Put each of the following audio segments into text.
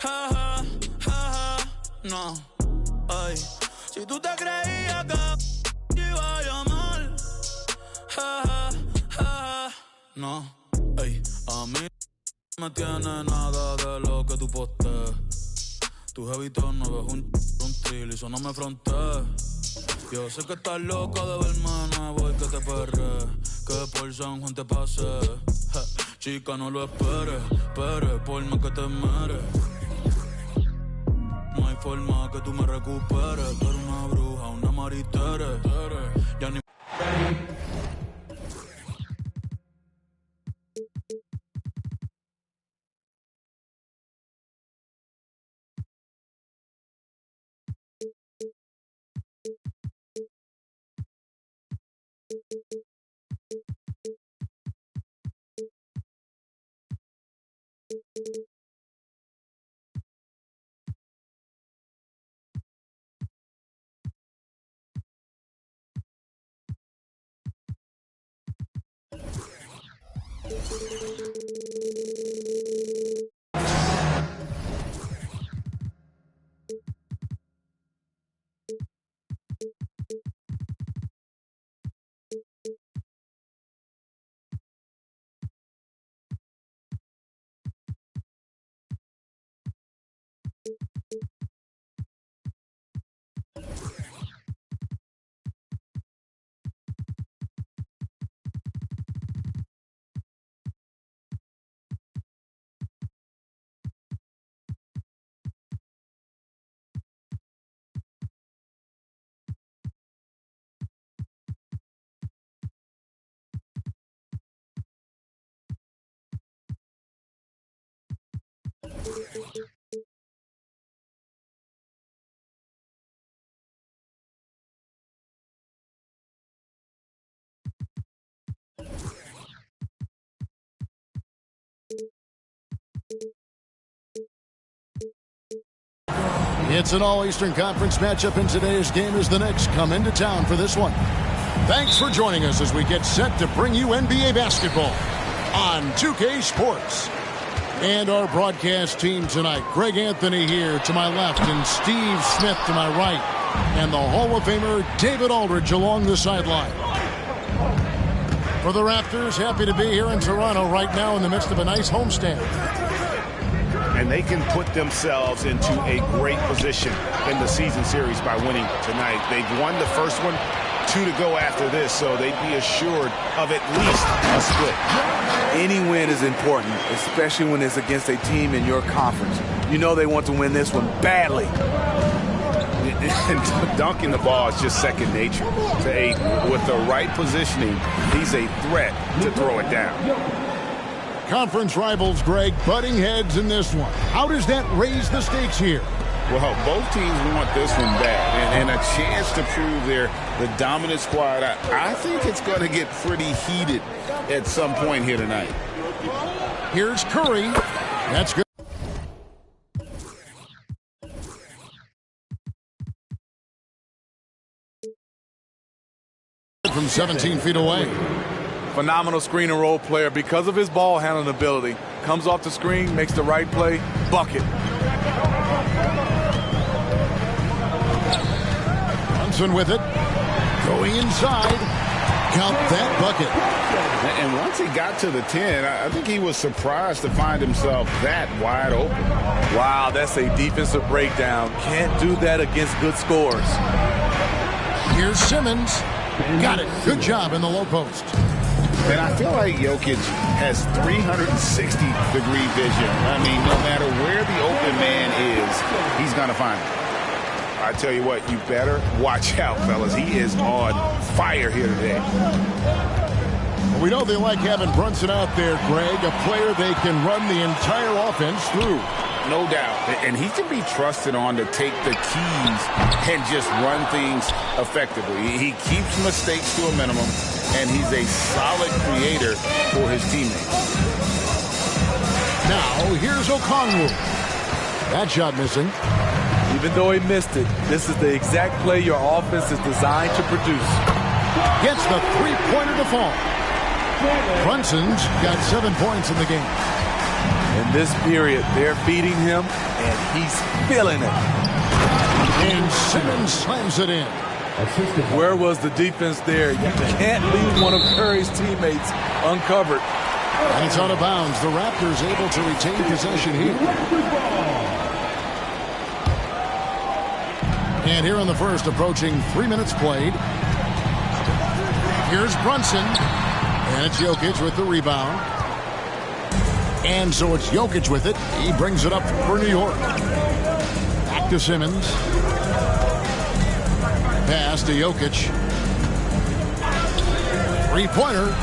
Ja, ja, ja, ja, no, ay. Si tú te creías que iba a llamar, ja, ja, ja, ja, no, ay. A mí no me tiene nada de lo que tú postees. Tus hábitos no ves un trill y eso no me frontees. Yo sé que estás loca de verme nuevo y que te perre, que por San Juan te pase. Ja, chica, no lo esperes, por más que te meres. No hay forma que tú me recuperes. Tú eres una bruja, una maritere. Ya ni... It's an all-Eastern Conference matchup, and today's game as the Knicks come into town for this one. Thanks for joining us as we get set to bring you NBA basketball on 2K Sports. And our broadcast team tonight, Greg Anthony here to my left and Steve Smith to my right. And the Hall of Famer David Aldridge along the sideline. For the Raptors, happy to be here in Toronto right now in the midst of a nice homestand. And they can put themselves into a great position in the season series by winning tonight. They've won the first one, 2 to go after this, so they'd be assured of at least a split. Any win is important, especially when it's against a team in your conference. You know they want to win this one badly. And dunking the ball is just second nature to Ayton. With the right positioning, he's a threat to throw it down. Conference rivals, Greg, butting heads in this one. How does that raise the stakes here? Well, both teams want this one bad, and a chance to prove they're the dominant squad. I think it's going to get pretty heated at some point here tonight. Here's Curry. That's good. From 17 feet away. Phenomenal screen and roll player because of his ball handling ability. Comes off the screen, makes the right play, bucket. Brunson with it. Going inside. Count that bucket. And once he got to the 10, I think he was surprised to find himself that wide open. Wow, that's a defensive breakdown. Can't do that against good scores. Here's Simmons. Got it. Good job in the low post. And I feel like Jokic has 360-degree vision. I mean, no matter where the open man is, he's going to find it. I tell you what, you better watch out, fellas. He is on fire here today. We know they like having Brunson out there, Greg, a player they can run the entire offense through. No doubt. And he can be trusted on to take the keys and just run things effectively. He keeps mistakes to a minimum, and he's a solid creator for his teammates. Now, here's Okongwu. That shot missing. Even though he missed it, this is the exact play your offense is designed to produce. Gets the three-pointer to fall. Brunson's got 7 points in the game. In this period, they're feeding him and he's feeling it. And Simmons slams it in. Where was the defense there? You can't leave one of Curry's teammates uncovered. And it's out of bounds. The Raptors able to retain possession here. And here in the first, approaching 3 minutes played. Here's Brunson. And it's Jokic with the rebound. And so it's Jokic with it. He brings it up for New York. Back to Simmons. Pass to Jokic. Three-pointer.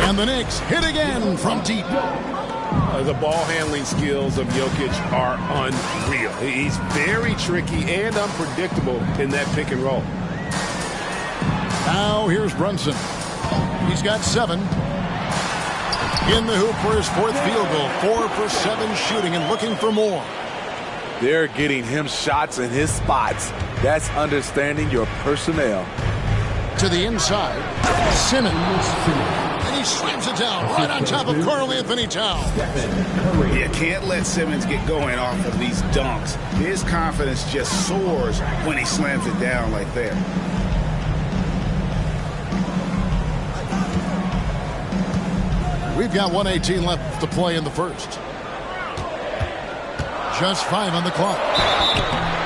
And the Knicks hit again from deep. The ball handling skills of Jokic are unreal. He's very tricky and unpredictable in that pick and roll. Now here's Brunson. He's got 7. In the hoop for his 4th field goal. 4 for 7 shooting and looking for more. They're getting him shots in his spots. That's understanding your personnel. To the inside. Simmons. And he slams it down right on top of Karl Anthony Towns. You can't let Simmons get going off of these dunks. His confidence just soars when he slams it down like that. We've got 1:18 left to play in the first. Just 5 on the clock.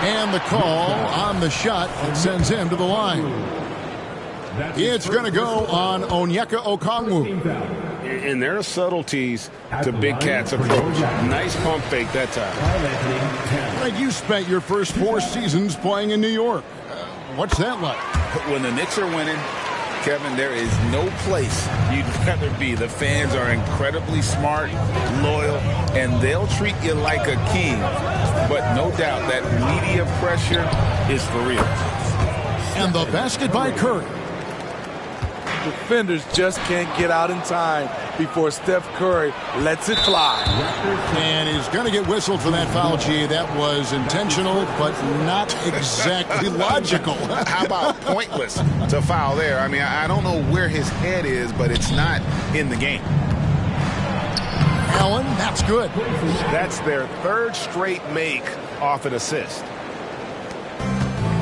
And the call on the shot sends him to the line. It's going to go on Onyeka Okongwu. And there are subtleties to Big Cat's approach. Nice pump fake that time. Like you spent your first 4 seasons playing in New York. What's that like? When the Knicks are winning, Kevin, there is no place you'd rather be. The fans are incredibly smart, loyal, and they'll treat you like a king. But no doubt that media pressure is for real. And the basket by Curry. Defenders just can't get out in time before Steph Curry lets it fly. And he's going to get whistled for that foul, G. That was intentional, but not exactly logical. How about pointless to foul there? I mean, I don't know where his head is, but it's not in the game. Allen, that's good. That's their 3rd straight make off an assist.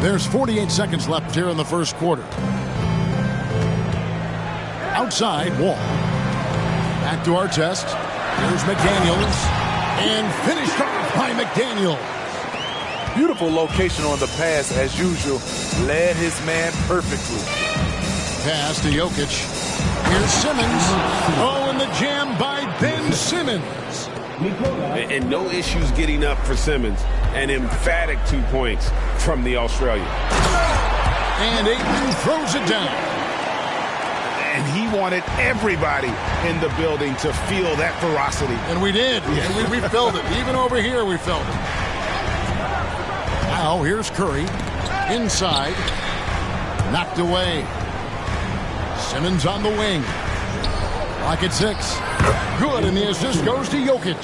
There's 48 seconds left here in the first quarter. Outside, Wall. Back to our test. Here's McDaniels. And finished off by McDaniels. Beautiful location on the pass, as usual. Led his man perfectly. Pass to Jokic. Here's Simmons. Oh, and the jam by Ben Simmons. And no issues getting up for Simmons. An emphatic 2 points from the Australian. And Ayton throws it down. And he wanted everybody in the building to feel that ferocity. And we did. And we felt it. Even over here, we felt it. Now, here's Curry. Inside. Knocked away. Simmons on the wing. Clock at 6. Good, and the assist goes to Jokic.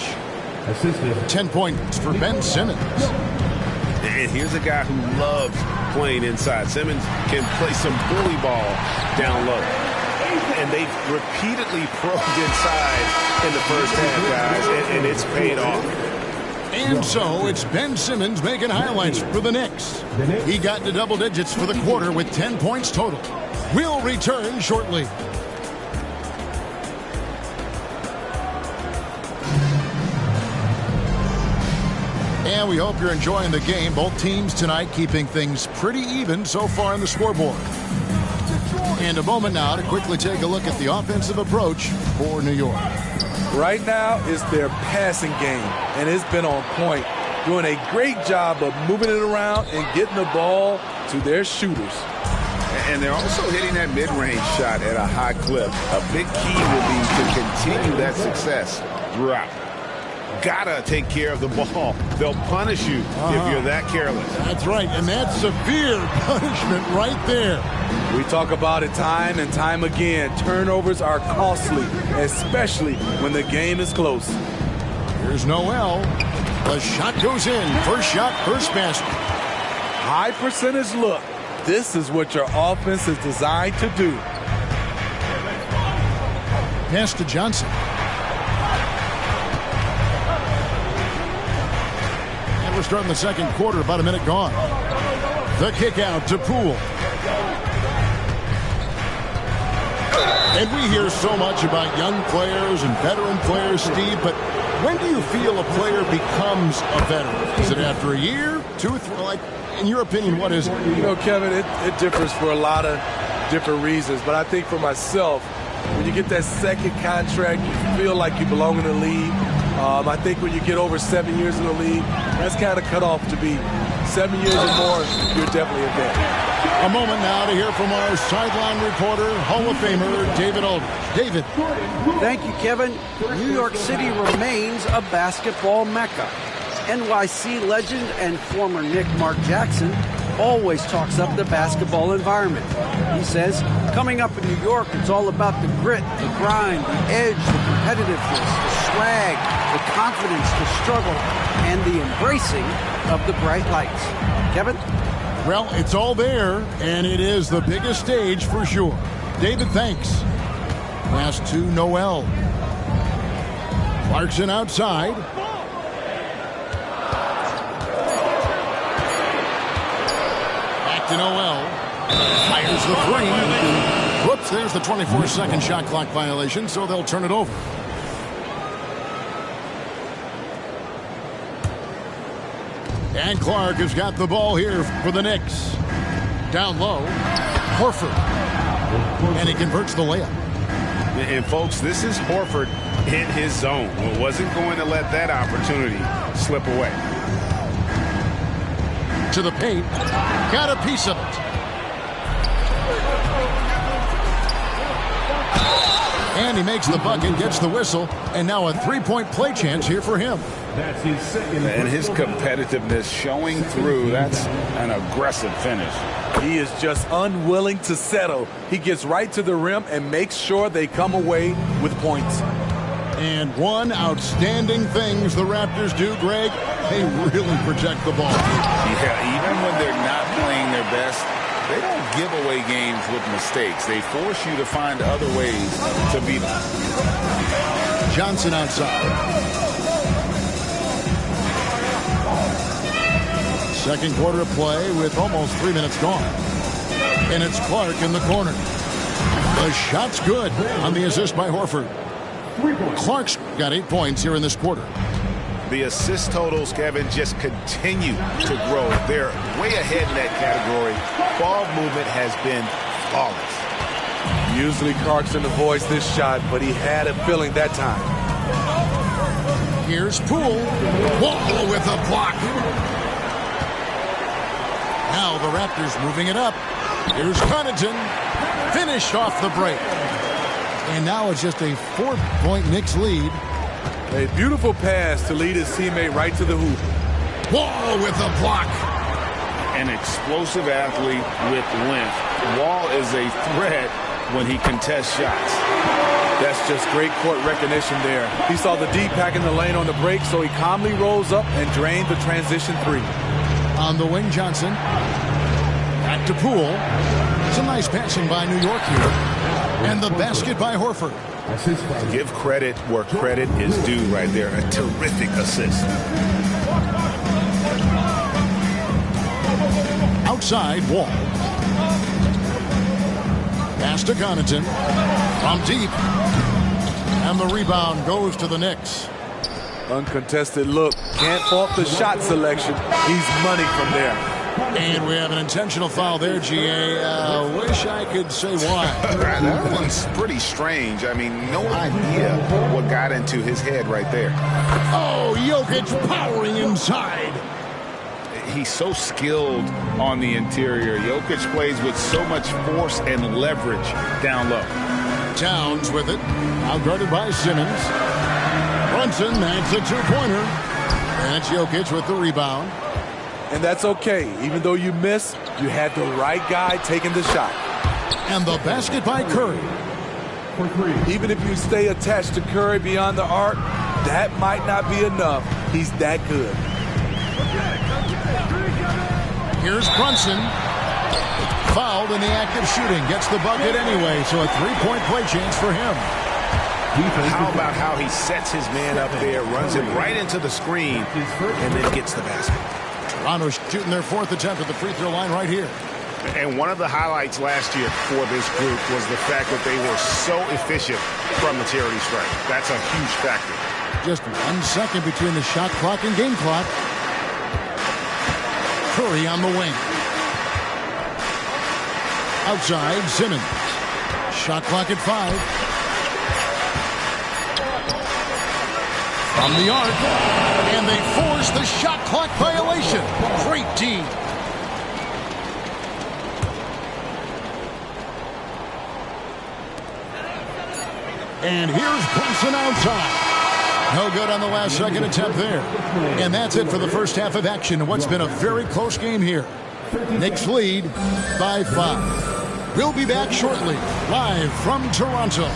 10 points for Ben Simmons. And here's a guy who loves playing inside. Simmons can play some bully ball down low. And they've repeatedly probed inside in the first half, guys, and it's paid off. And so it's Ben Simmons making highlights for the Knicks. He got into double digits for the quarter with 10 points total. We'll return shortly. And we hope you're enjoying the game. Both teams tonight keeping things pretty even so far on the scoreboard. And a moment now to quickly take a look at the offensive approach for New York. Right now is their passing game, and it's been on point, doing a great job of moving it around and getting the ball to their shooters. And they're also hitting that mid-range shot at a high clip. A big key will be to continue that success throughout. Gotta take care of the ball. They'll punish you if you're that careless. That's right, and that's severe punishment right there. We talk about it time and time again. Turnovers are costly, especially when the game is close. Here's Noel. The shot goes in. First shot, first basket. High percentage look. This is what your offense is designed to do. Pass to Johnson. we're starting the second quarter, about a minute gone. The kick out to Poole. And we hear so much about young players and veteran players, Steve, but when do you feel a player becomes a veteran? Is it after a year, 2, 3? Like, in your opinion, what is it? You know, Kevin, it differs for a lot of different reasons. But I think for myself, when you get that second contract, you feel like you belong in the league. I think when you get over 7 years in the league, that's kind of cut off to be 7 years or more, you're definitely a vet. A moment now to hear from our sideline reporter, Hall of Famer David Aldridge. David. Thank you, Kevin. New York City remains a basketball mecca. NYC legend and former Knick Mark Jackson always talks up the basketball environment. He says, coming up in New York, it's all about the grit, the grind, the edge, the competitiveness, the swag, the confidence to struggle, and the embracing of the bright lights. Kevin? Well, it's all there, and it is the biggest stage for sure. David, thanks. Last to Noel. Clarkson outside. Back to Noel. Fires the three. Whoops, there's the 24-second shot clock violation, so they'll turn it over. And Clark has got the ball here for the Knicks. Down low, Horford. And he converts the layup. And, folks, this is Horford in his zone. Wasn't going to let that opportunity slip away. To the paint. Got a piece of it. And he makes the bucket, gets the whistle, and now a three-point play chance here for him. That's his second. And his competitiveness showing through. That's an aggressive finish. He is just unwilling to settle. He gets right to the rim and makes sure they come away with points. And one outstanding things the Raptors do, Greg, they really protect the ball. Yeah, even when they're not playing their best, they don't give away games with mistakes. They force you to find other ways to beat them. Johnson outside. Second quarter of play with almost 3 minutes gone. And it's Clark in the corner. The shot's good on the assist by Horford. Clark's got 8 points here in this quarter. The assist totals, Kevin, just continue to grow. They're way ahead in that category. Ball movement has been flawless. Usually Clarkson avoids this shot, but he had a feeling that time. Here's Poole. Wall with a block. Now the Raptors moving it up. Here's Connaughton. Finished off the break. And now it's just a 4-point Knicks lead. A beautiful pass to lead his teammate right to the hoop. Wall with a block. An explosive athlete with length. Wall is a threat when he contests shots. That's just great court recognition there. He saw the D pack in the lane on the break, so he calmly rolls up and drained the transition three. On the wing, Johnson. Back to Poole. Some nice passing by New York here. And the basket by Horford. Give credit where credit is due right there. A terrific assist. Outside, Wall. Pass to Connaughton. From deep. And the rebound goes to the Knicks. Uncontested look. Can't fault the shot selection. He's money from there. And we have an intentional foul there, GA. Wish I could say why. That one's pretty strange. I mean, no idea what got into his head right there. Oh, Jokic powering inside. He's so skilled on the interior. Jokic plays with so much force and leverage down low. Towns with it. Outguarded by Simmons. Brunson, that's a two-pointer. And it's Jokic with the rebound. And that's okay. Even though you missed, you had the right guy taking the shot. And the basket by Curry. Even if you stay attached to Curry beyond the arc, that might not be enough. He's that good. Here's Brunson. Fouled in the act of shooting. Gets the bucket anyway, so a three-point play chance for him. How about how he sets his man up there, runs him right into the screen, and then gets the basket. Toronto's shooting their 4th attempt at the free throw line right here. And one of the highlights last year for this group was the fact that they were so efficient from the charity stripe. That's a huge factor. Just 1 second between the shot clock and game clock. Curry on the wing. Outside, Simmons. Shot clock at 5. From the arc. And they force the shot clock violation. Great team. And here's Brunson outside. No good on the last second attempt there. And that's it for the first half of action in what's been a very close game here. Knicks lead by 5. We'll be back shortly, live from Toronto.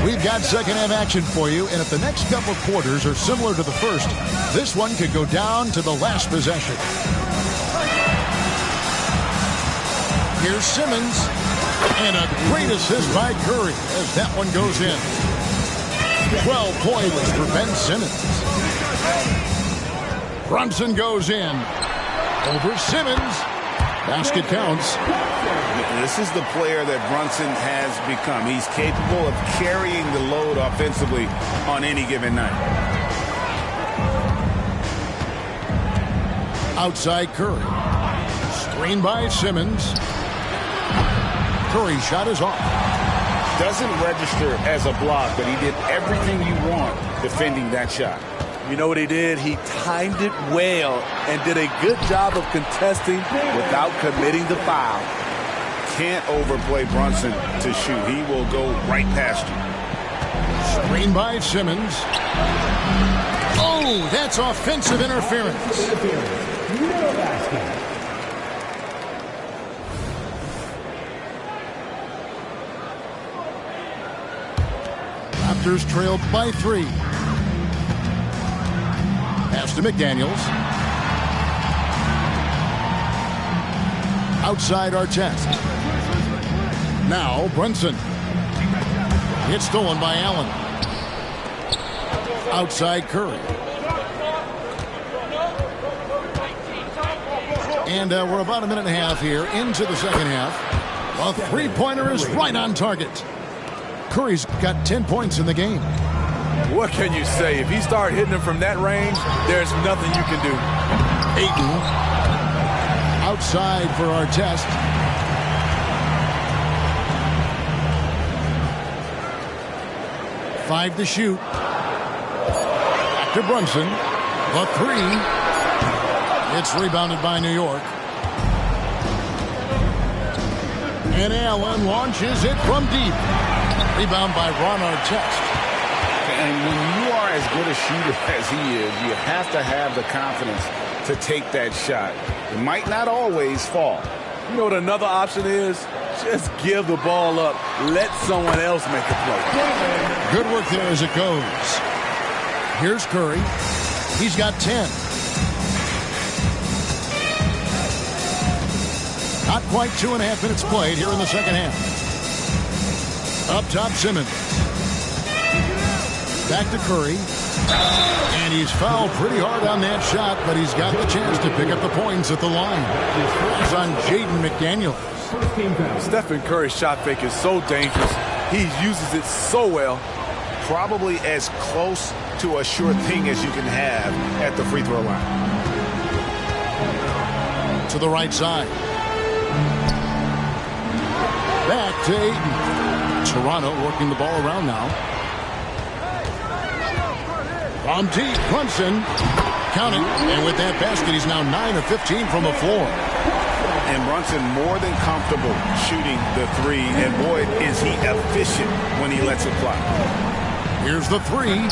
We've got second half action for you, and if the next couple of quarters are similar to the first, this one could go down to the last possession. Here's Simmons, and a great assist by Curry as that one goes in. 12 points for Ben Simmons. Brunson goes in. Over Simmons. Basket counts. This is the player that Brunson has become. He's capable of carrying the load offensively on any given night. Outside Curry. Screen by Simmons. Curry's shot is off. Doesn't register as a block, but he did everything you want defending that shot. You know what he did? He timed it well and did a good job of contesting without committing the foul. Can't overplay Brunson to shoot. He will go right past you. Screen by Simmons. Oh, that's offensive interference. Raptors trailed by 3. Pass to McDaniels. Outside Artest. Now Brunson. It's stolen by Allen. Outside Curry. And we're about a minute and a half here into the second half. A three-pointer is right on target. Curry's got 10 points in the game. What can you say? If he starts hitting them from that range, there's nothing you can do. Ayton. Outside for Artest. Five to shoot. Back to Brunson. The 3. It's rebounded by New York. And Allen launches it from deep. Rebound by Ron Artest. And when you are as good a shooter as he is, you have to have the confidence to take that shot. It might not always fall. You know what another option is? Just give the ball up. Let someone else make a play. Good work there as it goes. Here's Curry. He's got 10. Not quite 2.5 minutes played here in the second half. Up top, Simmons. Back to Curry. And he's fouled pretty hard on that shot, but he's got the chance to pick up the points at the line. It's on Jaden McDaniels. Stephen Curry's shot fake is so dangerous. He uses it so well. Probably as close to a sure thing as you can have at the free throw line. To the right side. Back to Ayton. Toronto working the ball around now. From deep, Brunson. Count it. And with that basket, he's now 9 of 15 from the floor. And Brunson more than comfortable shooting the 3. And boy, is he efficient when he lets it fly. Here's the 3.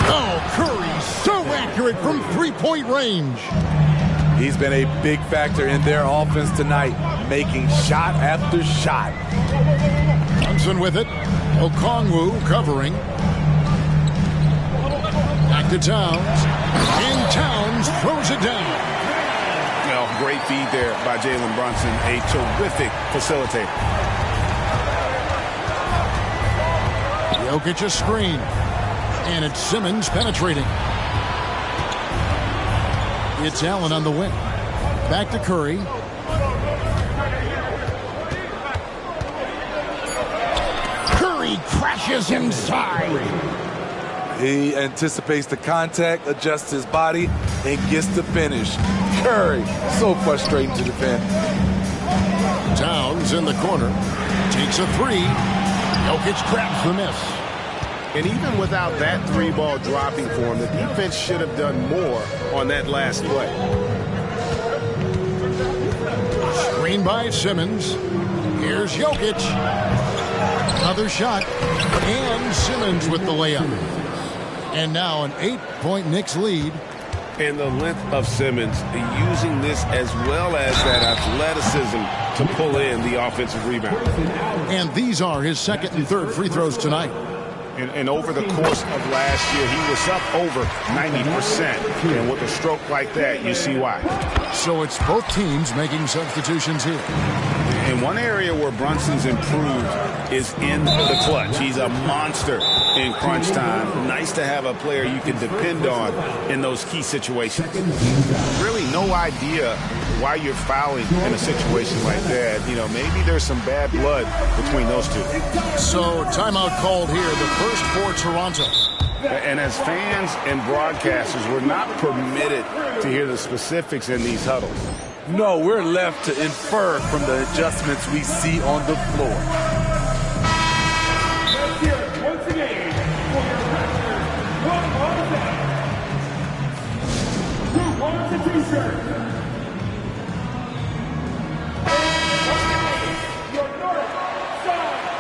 Oh, Curry so accurate from three-point range. He's been a big factor in their offense tonight, making shot after shot. Brunson with it. Okongwu covering. Back to Towns. And Towns throws it down. Well, great feed there by Jalen Brunson. A terrific facilitator. Jokic a screen. And it's Simmons penetrating. It's Allen on the wing. Back to Curry. Curry crashes inside. He anticipates the contact, adjusts his body, and gets the finish. Curry, so frustrating to defend. Towns in the corner. Takes a three. Jokic grabs the miss. And even without that three-ball dropping for him, the defense should have done more on that last play. Screen by Simmons. Here's Jokic. Another shot. And Simmons with the layup. And now an 8-point Knicks lead. And the length of Simmons using this as well as that athleticism to pull in the offensive rebound. And these are his second and third free throws tonight. And over the course of last year, he was up over 90%. And with a stroke like that, you see why. So it's both teams making substitutions here. And one area where Brunson's improved is in the clutch. He's a monster in crunch time. Nice to have a player you can depend on in those key situations. Really no idea why you're fouling in a situation like that. You know, maybe there's some bad blood between those two. So timeout called here, the first for Toronto. And as fans and broadcasters, we're not permitted to hear the specifics in these huddles. No, we're left to infer from the adjustments we see on the floor. Once again, for your wrestlers, who wants a t-shirt? Your North Side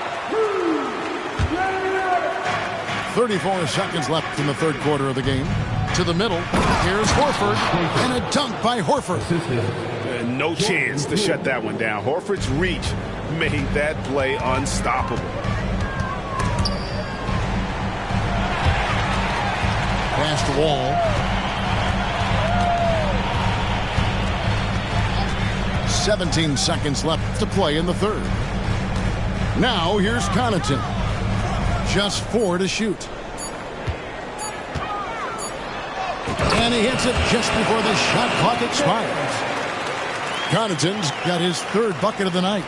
34 seconds left in the third quarter of the game. To the middle, here's Horford, and a dunk by Horford. No chance to shut that one down. Horford's reach made that play unstoppable. Past Wall. 17 seconds left to play in the third. Now here's Connaughton. Just 4 to shoot. And he hits it just before the shot clock expires. Connaughton's got his third bucket of the night.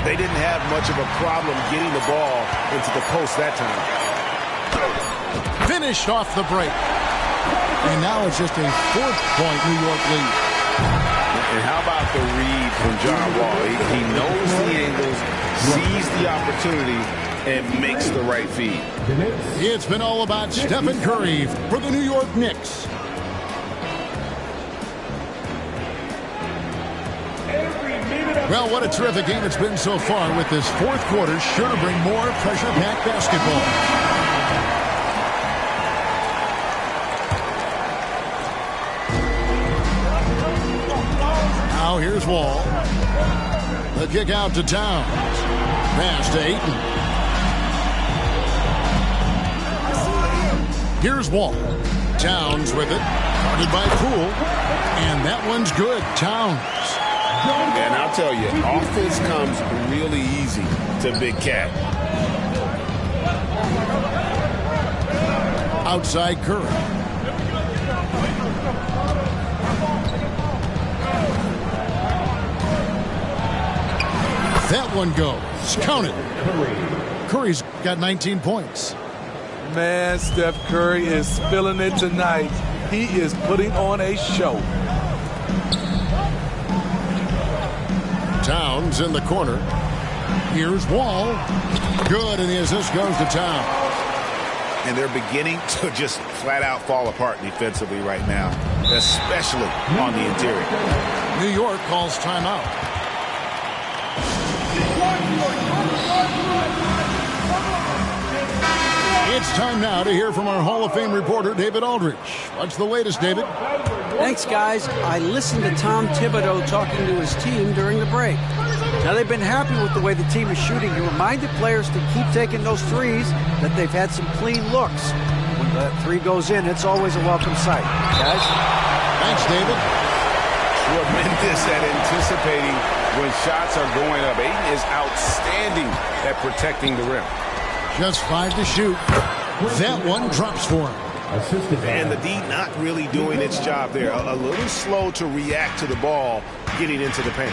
They didn't have much of a problem getting the ball into the post that time. Finished off the break. And now it's just a 4-point New York lead. And how about the read from John Wall? He knows the angles, sees the opportunity, and makes the right feed. It's been all about Stephen Curry for the New York Knicks. Well, what a terrific game it's been so far, with this fourth quarter sure to bring more pressure-packed basketball. Now here's Wall. The kick out to Towns. Pass to Ayton. Here's Wall. Towns with it. Guarded by Poole. And that one's good. Towns. And I'll tell you, offense comes really easy to Big Cat. Outside Curry. That one goes. Count it. Curry's got 19 points. Man, Steph Curry is spilling it tonight. He is putting on a show. Towns in the corner. Here's Wall. Good, and the assist goes to Towns. And they're beginning to just flat out fall apart defensively right now, especially on the interior. New York calls timeout. It's time now to hear from our Hall of Fame reporter, David Aldridge. What's the latest, David? Thanks, guys. I listened to Tom Thibodeau talking to his team during the break. Now, they've been happy with the way the team is shooting. He reminded players to keep taking those threes, that they've had some clean looks. When that three goes in, it's always a welcome sight. Guys? Thanks, David. Tremendous at anticipating when shots are going up. Ayton is outstanding at protecting the rim. Just 5 to shoot. That one drops for him. And the D not really doing its job there. A little slow to react to the ball getting into the paint.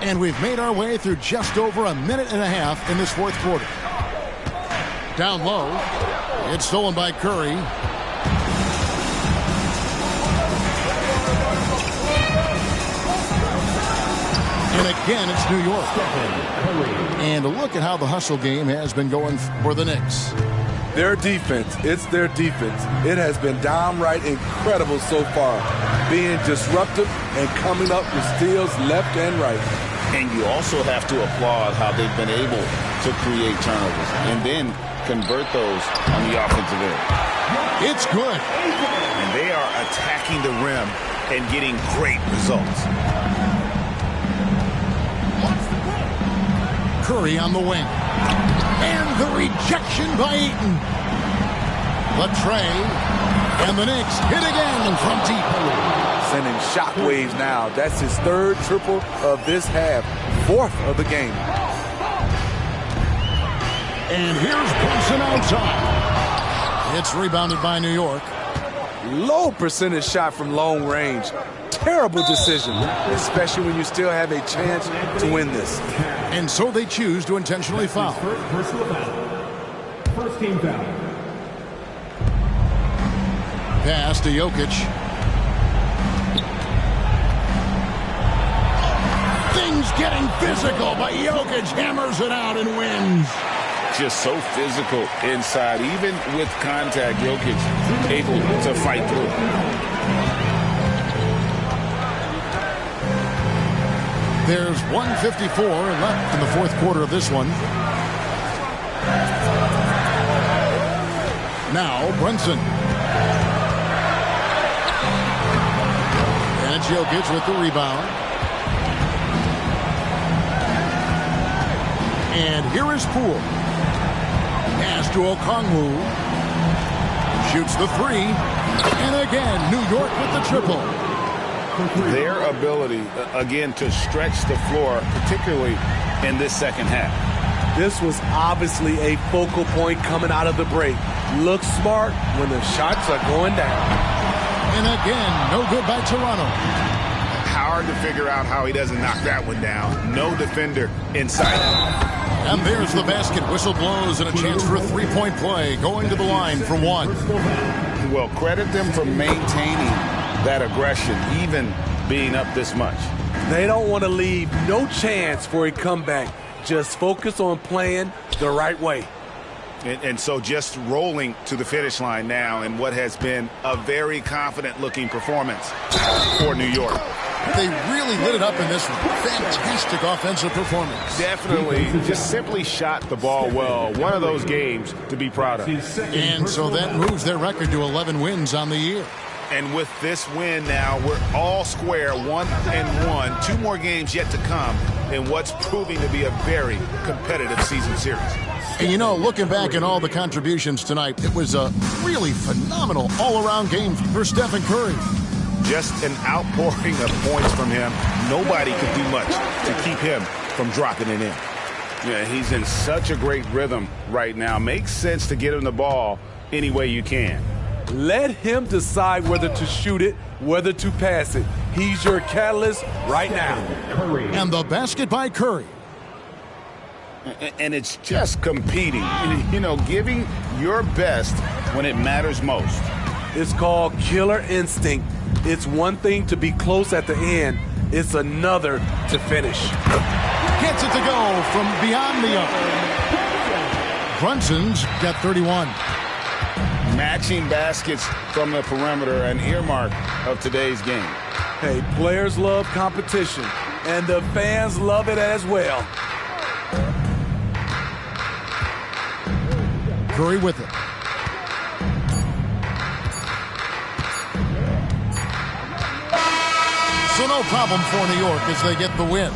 And we've made our way through just over a minute and a half in this fourth quarter. Down low. It's stolen by Curry. And again, it's New York. And look at how the hustle game has been going for the Knicks. Their defense, it's their defense. It has been downright incredible so far, being disruptive and coming up with steals left and right. And you also have to applaud how they've been able to create turnovers and then convert those on the offensive end. It's good. And they are attacking the rim and getting great results. Curry on the wing. And the rejection by Eaton. Latrey. And the Knicks hit again from deep. Sending shockwaves now. That's his third triple of this half. Fourth of the game. And here's Brunson outside. It's rebounded by New York. Low percentage shot from long range. Terrible decision, especially when you still have a chance to win this. And so they choose to intentionally foul. First team foul. Pass to Jokic. Things getting physical, but Jokic hammers it out and wins. Just so physical inside. Even with contact, Jokic able to fight through. There's 1:54 left in the fourth quarter of this one. Now Brunson. And it's Jokic with the rebound. And here is Poole. Pass to Okongwu. Shoots the three. And again, New York with the triple. Their ability, again, to stretch the floor, particularly in this second half. This was obviously a focal point coming out of the break. Look smart when the shots are going down. And again, no good by Toronto. Hard to figure out how he doesn't knock that one down. No defender in sight. And there's the basket. Whistle blows and a chance for a three-point play. Going to the line for one. Well, credit them for maintaining that aggression, even being up this much. They don't want to leave no chance for a comeback. Just focus on playing the right way. And so just rolling to the finish line now in what has been a very confident-looking performance for New York. They really lit it up in this fantastic offensive performance. Definitely just simply shot the ball well. One of those games to be proud of. And so that moves their record to 11 wins on the year. And with this win now, we're all square, 1-1. 2 more games yet to come in what's proving to be a very competitive season series. And you know, looking back at all the contributions tonight, it was a really phenomenal all-around game for Stephen Curry. Just an outpouring of points from him. Nobody could do much to keep him from dropping it in. Yeah, he's in such a great rhythm right now. Makes sense to get him the ball any way you can. Let him decide whether to shoot it, whether to pass it. He's your catalyst right now. And the basket by Curry. And it's just competing, you know, giving your best when it matters most. It's called killer instinct. It's one thing to be close at the end. It's another to finish. Gets it to go from beyond the arc. Brunson's got 31. Matching baskets from the perimeter, an earmark of today's game. Hey, players love competition, and the fans love it as well. Curry with it. So no problem for New York as they get the win.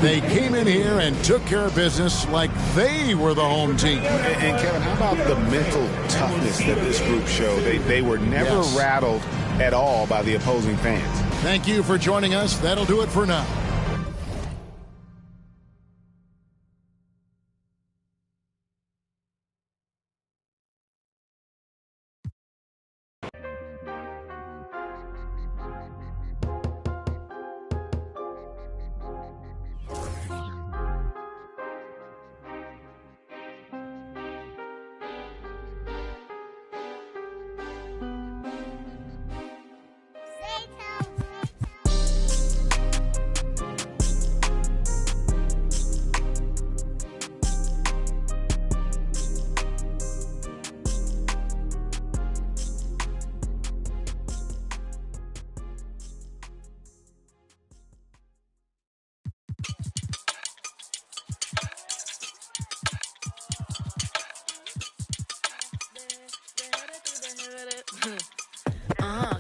They came in here and took care of business like they were the home team. And Kevin, how about the mental toughness that this group showed? They were never rattled at all by the opposing fans. Thank you for joining us. That'll do it for now.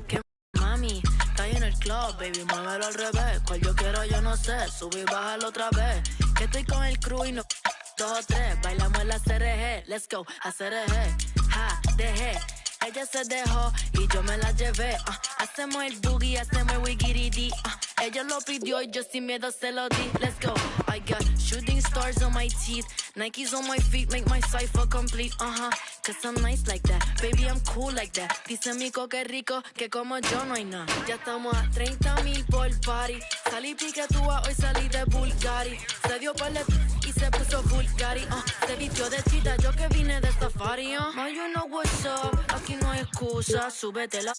Que mami, está ahí en el club, baby, muévelo al revés. Cual yo quiero, yo no sé, subir y bajarlo otra vez. Que estoy con el crew y no 2 o 3, bailamos en la CRG, let's go, a CRG, ja, dejé. Ella se dejó y yo me la llevé. Hacemos el boogie, hacemos el wigiridi. Ella lo pidió y yo sin miedo se lo di. Let's go. I got shooting stars on my teeth, Nikes on my feet, make my cipher complete. Cause I'm nice like that, baby, I'm cool like that. Dice Mico que rico, que como yo no hay nada. Ya estamos a 30,000 por party. Salí piquetúa, hoy salí de Bulgari. Se dio por y se puso Bulgari. Se vistió de chita, yo que vine de safari. Now you know what's up, aquí no hay excusa. Súbetela,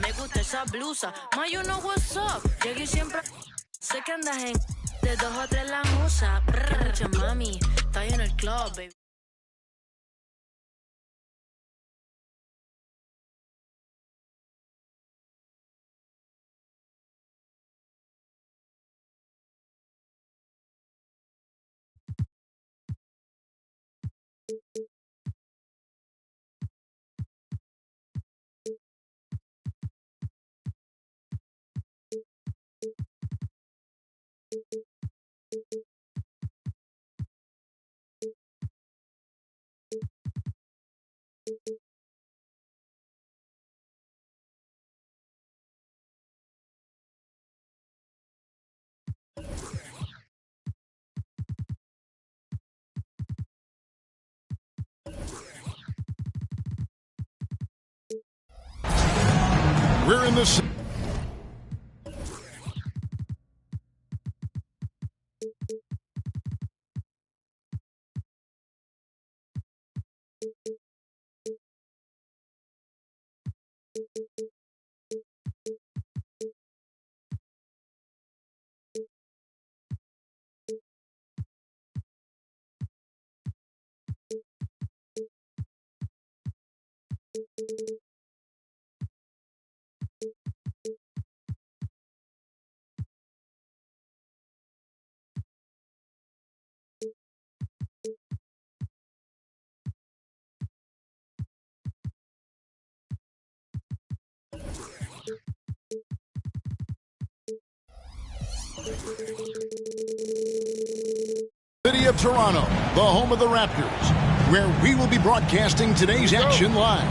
me gusta esa blusa. Ma, you know what's up, llegué siempre. Sé que andas en de 2 o 3 la musa. Mucha mami, está ahí en el club, baby. We're in the city of Toronto, the home of the Raptors, where we will be broadcasting today's action live.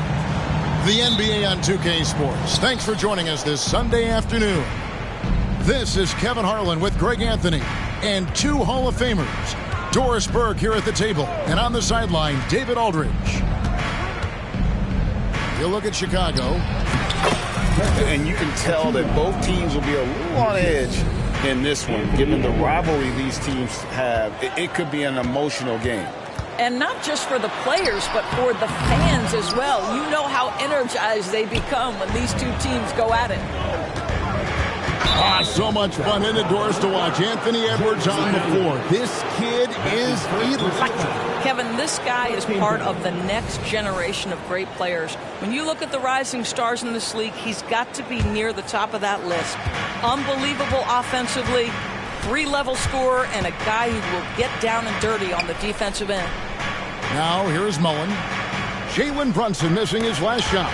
The NBA on 2K Sports. Thanks for joining us this Sunday afternoon. This is Kevin Harlan with Greg Anthony and 2 Hall of Famers. Doris Berg here at the table, and on the sideline, David Aldridge. You look at Chicago. And you can tell that both teams will be a little on edge in this one, given the rivalry these teams have. It could be an emotional game. And not just for the players, but for the fans as well. You know how energized they become when these two teams go at it. So much fun in it, Doris, to watch. Anthony Edwards on the floor. This kid is electric. Kevin, this guy is part of the next generation of great players. When you look at the rising stars in this league, he's got to be near the top of that list. Unbelievable offensively, 3-level scorer, and a guy who will get down and dirty on the defensive end. Now here's Mullen. Jalen Brunson missing his last shot.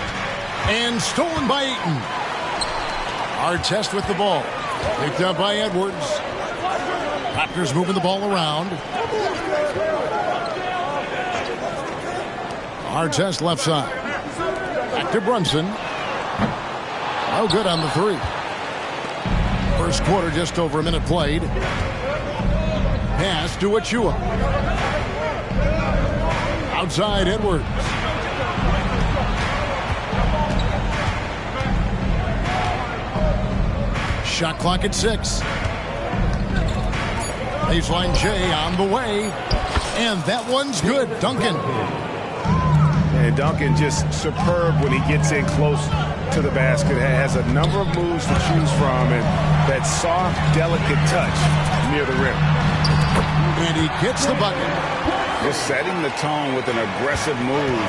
And stolen by Ayton. Artest with the ball. Picked up by Edwards. Raptors moving the ball around. Artest left side. Back to Brunson. No good on the 3. First quarter, just over a minute played. Pass to Achua. Outside Edwards. Shot clock at 6. Baseline J on the way. And that one's good. Duncan. And Duncan just superb when he gets in close to the basket. Has a number of moves to choose from. And that soft, delicate touch near the rim. And he gets the bucket. Just setting the tone with an aggressive move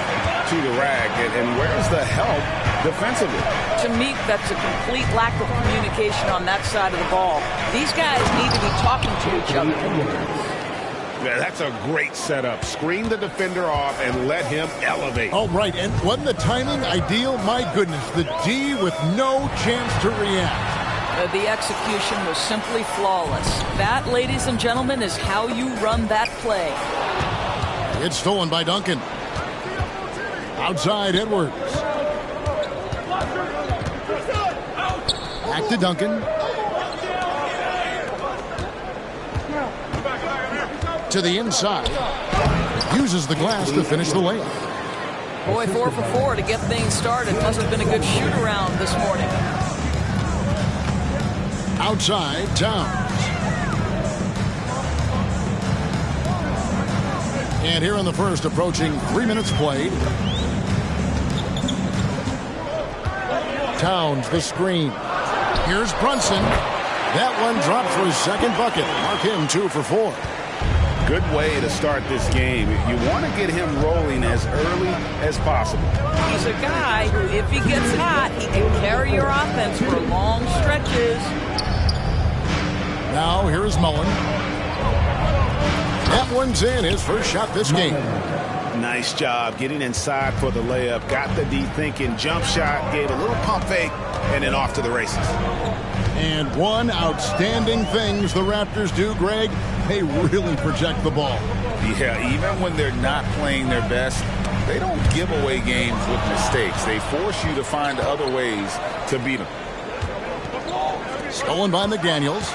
to the rack. And where's the help defensively? To me, that's a complete lack of communication on that side of the ball. These guys need to be talking to each other. Yeah, that's a great setup. Screen the defender off and let him elevate. Oh, right. And wasn't the timing ideal? My goodness, the D with no chance to react. The execution was simply flawless. That, ladies and gentlemen, is how you run that play. It's stolen by Duncan. Outside Edwards. Back to Duncan. To the inside. Uses the glass to finish the layup. Boy, 4 for 4 to get things started. Must have been a good shoot-around this morning. Outside, Towns. And here in the first, approaching 3 minutes played. Towns, the screen. Here's Brunson. That one dropped for his second bucket. Mark him 2 for 4. Good way to start this game. You want to get him rolling as early as possible. He's a guy who, if he gets hot, he can carry your offense for long stretches. Now here's Mullen. That one's in, his first shot this game. Nice job getting inside for the layup. Got the D thinking. Jump shot, gave a little pump fake, and then off to the races. And one outstanding things the Raptors do, Greg, they really project the ball. Yeah, even when they're not playing their best, they don't give away games with mistakes. They force you to find other ways to beat them. Stolen by McDaniels.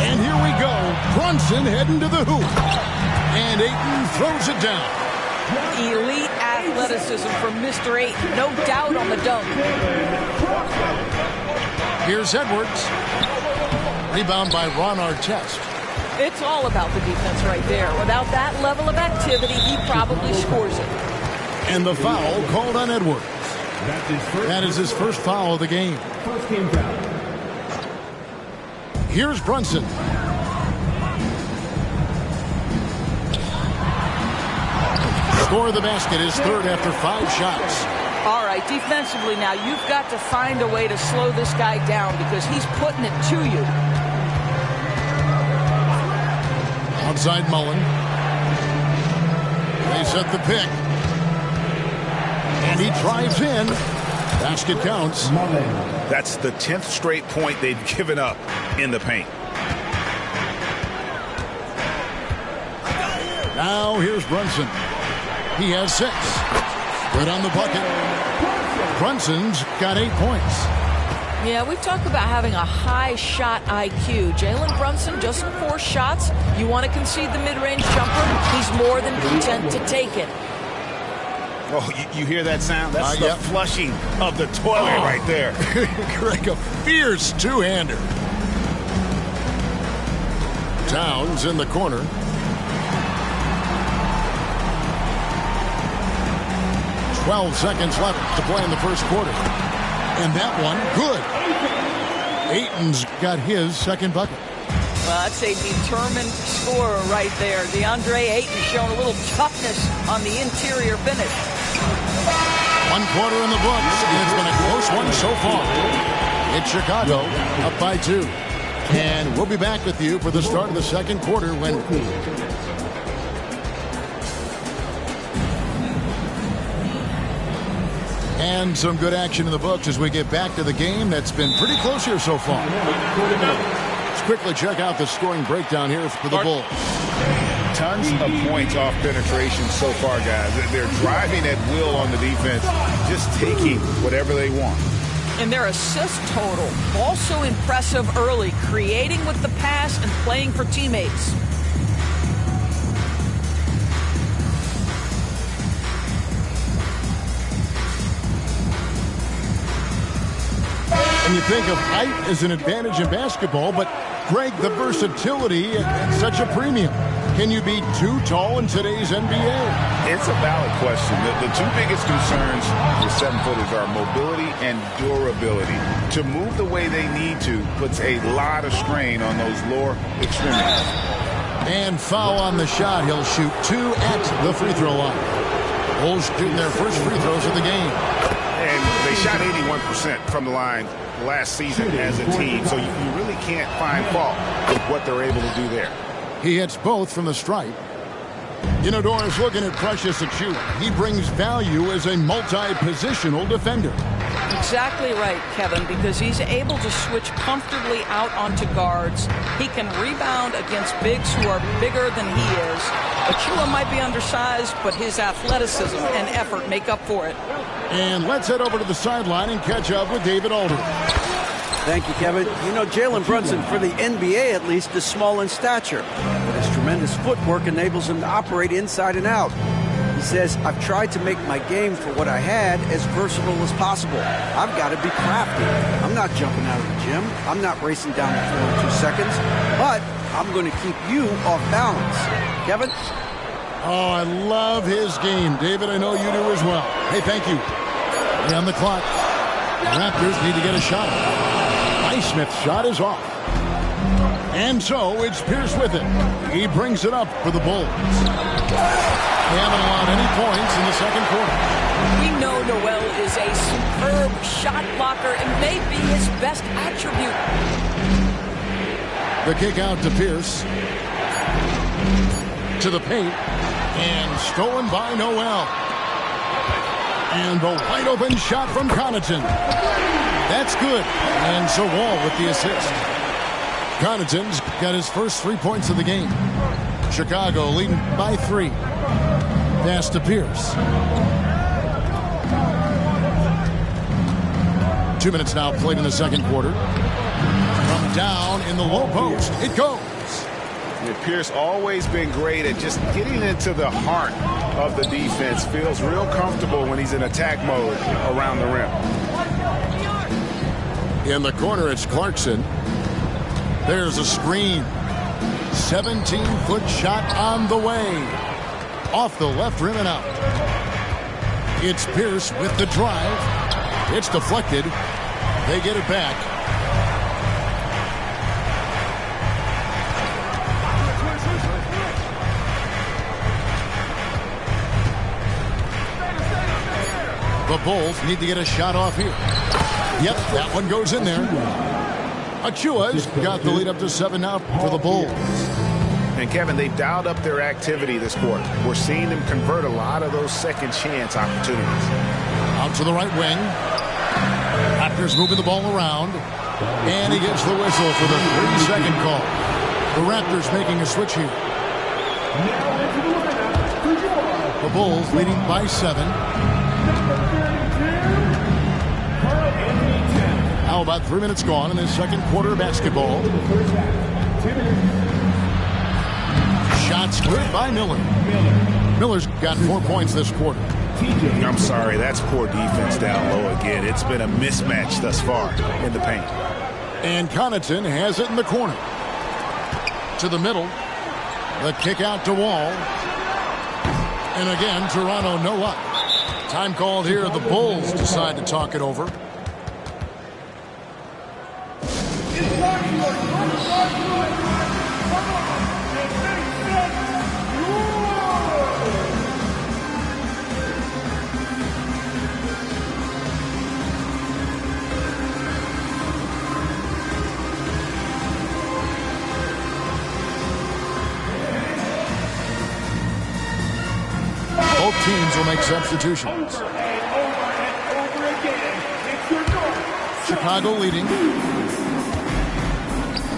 And here we go. Brunson heading to the hoop. And Ayton throws it down. Elite athleticism from Mr. Ayton. No doubt on the dunk. Here's Edwards. Rebound by Ron Artest. It's all about the defense right there. Without that level of activity, he probably scores it. And the foul called on Edwards. That is his first foul of the game. First team foul. Here's Brunson. Score of the basket is third after 5 shots. All right, defensively now, you've got to find a way to slow this guy down because he's putting it to you. Outside Mullen. They set the pick. And he drives in. Basket counts. That's the 10th straight point they've given up in the paint. Now here's Brunson. He has 6. Good on the bucket. Brunson's got 8 points. Yeah, we talk about having a high shot IQ. Jalen Brunson, just 4 shots. You want to concede the mid-range jumper, he's more than content to take it. Oh, you hear that sound? That's the flushing of the toilet right there. Greg, a fierce two-hander. Towns in the corner. "12 seconds left to play in the first quarter. And that one, good. Ayton's got his second bucket. Well, that's a determined scorer right there. DeAndre Ayton showing a little toughness on the interior finish. 1 quarter in the books, and it's been a close one so far. It's Chicago up by 2. And we'll be back with you for the start of the second quarter when... And some good action in the books as we get back to the game that's been pretty close here so far. Let's quickly check out the scoring breakdown here for the Bulls. Tons of points off penetration so far, guys. They're driving at will on the defense, just taking whatever they want. And their assist total, also impressive early, creating with the pass and playing for teammates. And you think of height as an advantage in basketball, but Greg, the versatility at such a premium. Can you be too tall in today's NBA? It's a valid question. The 2 biggest concerns for 7-footers are mobility and durability. To move the way they need to puts a lot of strain on those lower extremities. And foul on the shot. He'll shoot 2 at the free throw line. Bulls shooting their first free throws of the game. And they shot 81% from the line last season as a team, so you really can't find fault with what they're able to do there. He hits both from the stripe. You know, Doris, looking at Precious Achiuwa, he brings value as a multi-positional defender. Exactly right, Kevin, because he's able to switch comfortably out onto guards. He can rebound against bigs who are bigger than he is. Achiuwa might be undersized, but his athleticism and effort make up for it. And let's head over to the sideline and catch up with David Aldridge. Thank you, Kevin. You know, Jalen Brunson, for the NBA at least, is small in stature, but his tremendous footwork enables him to operate inside and out. He says, I've tried to make my game for what I had as versatile as possible. I've got to be crafty. I'm not jumping out of the gym. I'm not racing down the floor in 2 seconds, but I'm going to keep you off balance. Kevin? Oh, I love his game. David, I know you do as well. Hey, thank you. On the clock. The Raptors need to get a shot. Smith's shot is off. And so it's Pierce with it. He brings it up for the Bulls. They haven't allowed any points in the second quarter. We know Noel is a superb shot blocker. It may be his best attribute. The kick out to Pierce. To the paint. And stolen by Noel. And the wide open shot from Connaughton. That's good. And so Wall with the assist. Connaughton's got his first 3 points of the game. Chicago leading by 3. Pass to Pierce. 2 minutes now played in the second quarter. From down in the low post, it goes. Yeah, Pierce always been great at just getting into the heart of the defense. Feels real comfortable when he's in attack mode around the rim. In the corner, it's Clarkson. There's a screen. 17-foot shot on the way. Off the left rim and out. It's Pierce with the drive. It's deflected. They get it back. The Bulls need to get a shot off here. Yep, that one goes in there. Achiuwa's got the lead up to 7 now for the Bulls. And Kevin, they've dialed up their activity this quarter. We're seeing them convert a lot of those second chance opportunities. Out to the right wing. Raptors moving the ball around. And he gets the whistle for the 3-second call. The Raptors making a switch here. The Bulls leading by 7. Now about 3 minutes gone in this second quarter of basketball. Shots good by Miller. Miller's got 4 points this quarter. I'm sorry, that's poor defense down low again. It's been a mismatch thus far in the paint. And Connaughton has it in the corner. To the middle. The kick out to Wall. And again, Toronto no luck. Time called here. The Bulls decide to talk it over. Both teams will make substitutions. Chicago leading.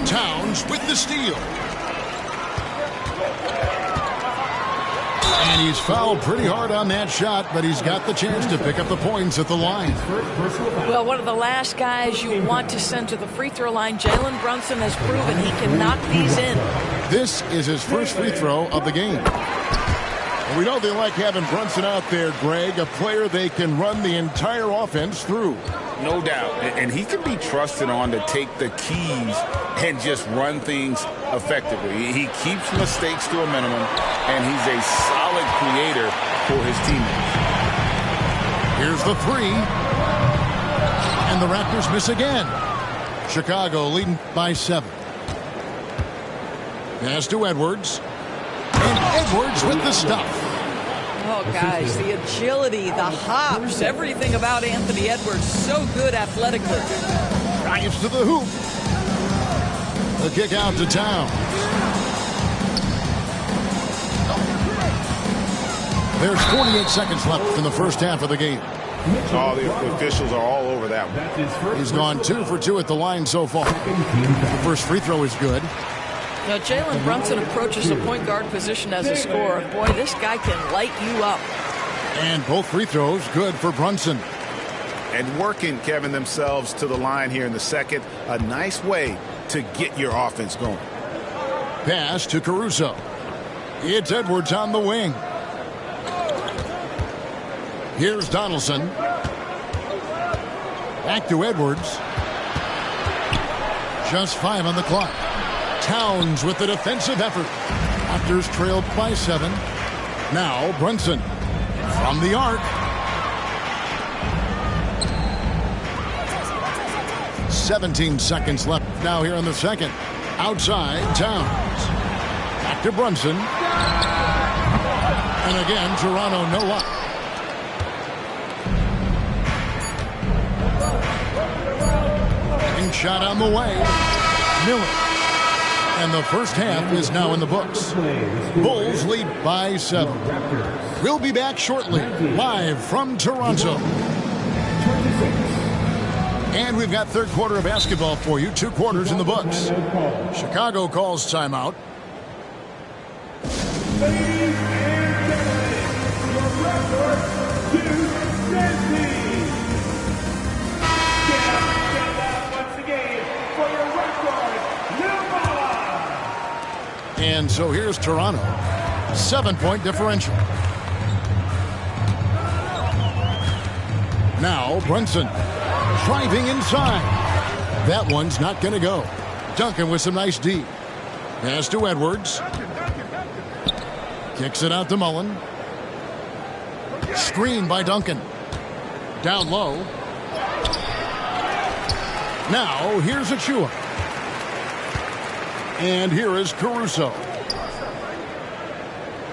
Towns with the steal. And he's fouled pretty hard on that shot, but he's got the chance to pick up the points at the line. Well, one of the last guys you want to send to the free throw line, Jalen Brunson has proven he can knock these in. This is his first free throw of the game. And we know they like having Brunson out there, Greg, a player they can run the entire offense through. No doubt. And he can be trusted on to take the keys and just run things effectively. He keeps mistakes to a minimum, and he's a solid creator for his teammates. Here's the 3. And the Raptors miss again. Chicago leading by 7. Pass to Edwards. And Edwards with the stuff. Oh, guys, the agility, the hops, everything about Anthony Edwards, so good athletically. Drives to the hoop. The kick out to Towns. There's 48 seconds left in the first half of the game. Oh, the officials are all over that one. He's gone 2 for 2 at the line so far. The first free throw is good. Now, Jalen Brunson approaches the point guard position as a scorer. Boy, this guy can light you up. And both free throws good for Brunson. And working, Kevin, themselves to the line here in the second. A nice way to get your offense going. Pass to Caruso. It's Edwards on the wing. Here's Donaldson. Back to Edwards. Just 5 on the clock. Towns with the defensive effort. Raptors trailed by 7. Now Brunson from the arc. 17 seconds left now here in the second. Outside, Towns. Back to Brunson. And again, Toronto no luck. Shot on the way. Miller. And the first half is now in the books. Bulls lead by 7. We'll be back shortly, live from Toronto. And we've got third quarter of basketball for you. 2 quarters in the books. Chicago calls timeout. Ladies and gentlemen, your record to Sydney. And so here's Toronto. 7-point differential. Now Brunson driving inside. That one's not going to go. Duncan with some nice D. Pass to Edwards. Kicks it out to Mullen. Screen by Duncan. Down low. Now here's Achua. And here is Caruso.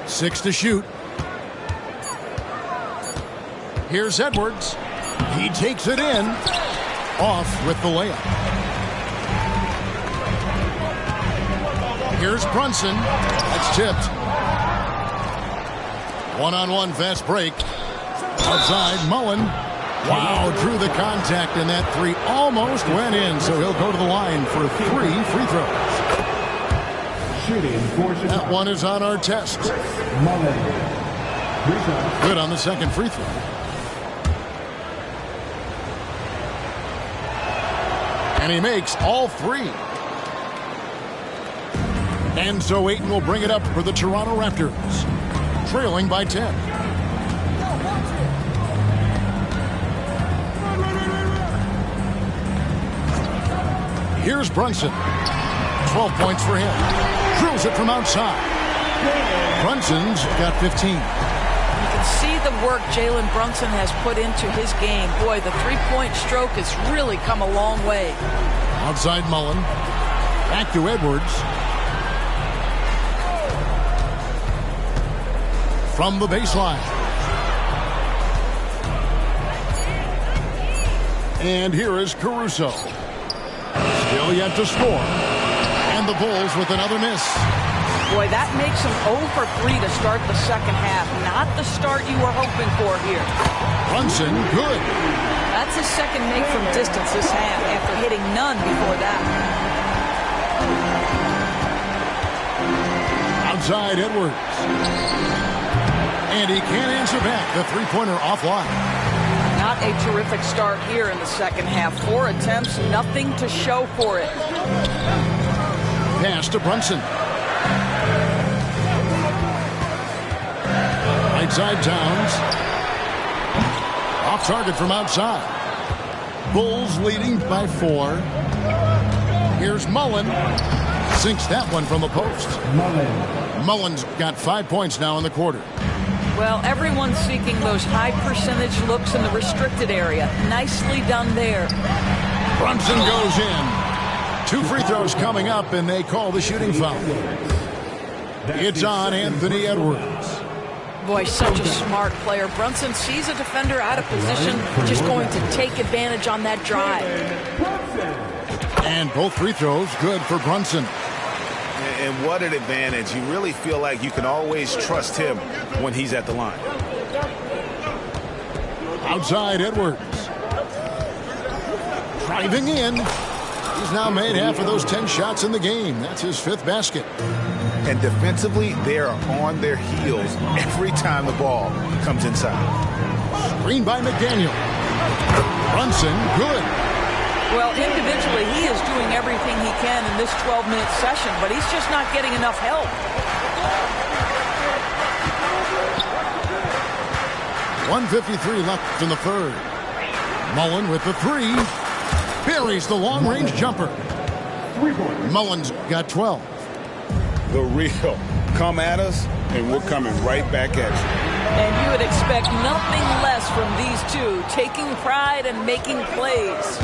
6 to shoot. Here's Edwards. He takes it in. Off with the layup. Here's Brunson. That's tipped. One-on-one fast break. Outside, Mullen. Wow, drew the contact, and that 3 almost went in, so he'll go to the line for 3 free throws. That one is on our test. Good on the second free throw. And he makes all 3. And so Ayton will bring it up for the Toronto Raptors, trailing by 10. Here's Brunson. 12 points for him. Drills it from outside. Brunson's got 15. You can see the work Jalen Brunson has put into his game. Boy, the three-point stroke has really come a long way. Outside Mullen. Back to Edwards. From the baseline. And here is Caruso. Still yet to score. And the Bulls with another miss. Boy, that makes them 0 for 3 to start the second half. Not the start you were hoping for here. Brunson, good. That's his second make from distance this half after hitting none before that. Outside Edwards. And he can't answer back. The three-pointer offline. Not a terrific start here in the second half. 4 attempts, nothing to show for it. Pass to Brunson. Right side Towns. Off target from outside. Bulls leading by 4. Here's Mullen. Sinks that one from the post. Mullen's got 5 points now in the quarter. Well, everyone's seeking those high percentage looks in the restricted area. Nicely done there. Brunson goes in. 2 free throws coming up, and they call the shooting foul. It's on Anthony Edwards. Boy, such a smart player. Brunson sees a defender out of position, just going to take advantage on that drive. And both free throws good for Brunson. And what an advantage. You really feel like you can always trust him when he's at the line. Outside Edwards. Driving in. He's now made half of those 10 shots in the game. That's his 5th basket. And defensively, they are on their heels every time the ball comes inside. Screen by McDaniel. Brunson, good. Well, individually, he is doing everything he can in this 12-minute session, but he's just not getting enough help. 1:53 left in the 3rd. Mullen with the 3. Buries the long-range jumper. Mullen's got 12. The real. Come at us, and we're coming right back at you. And you would expect nothing less from these two, taking pride and making plays.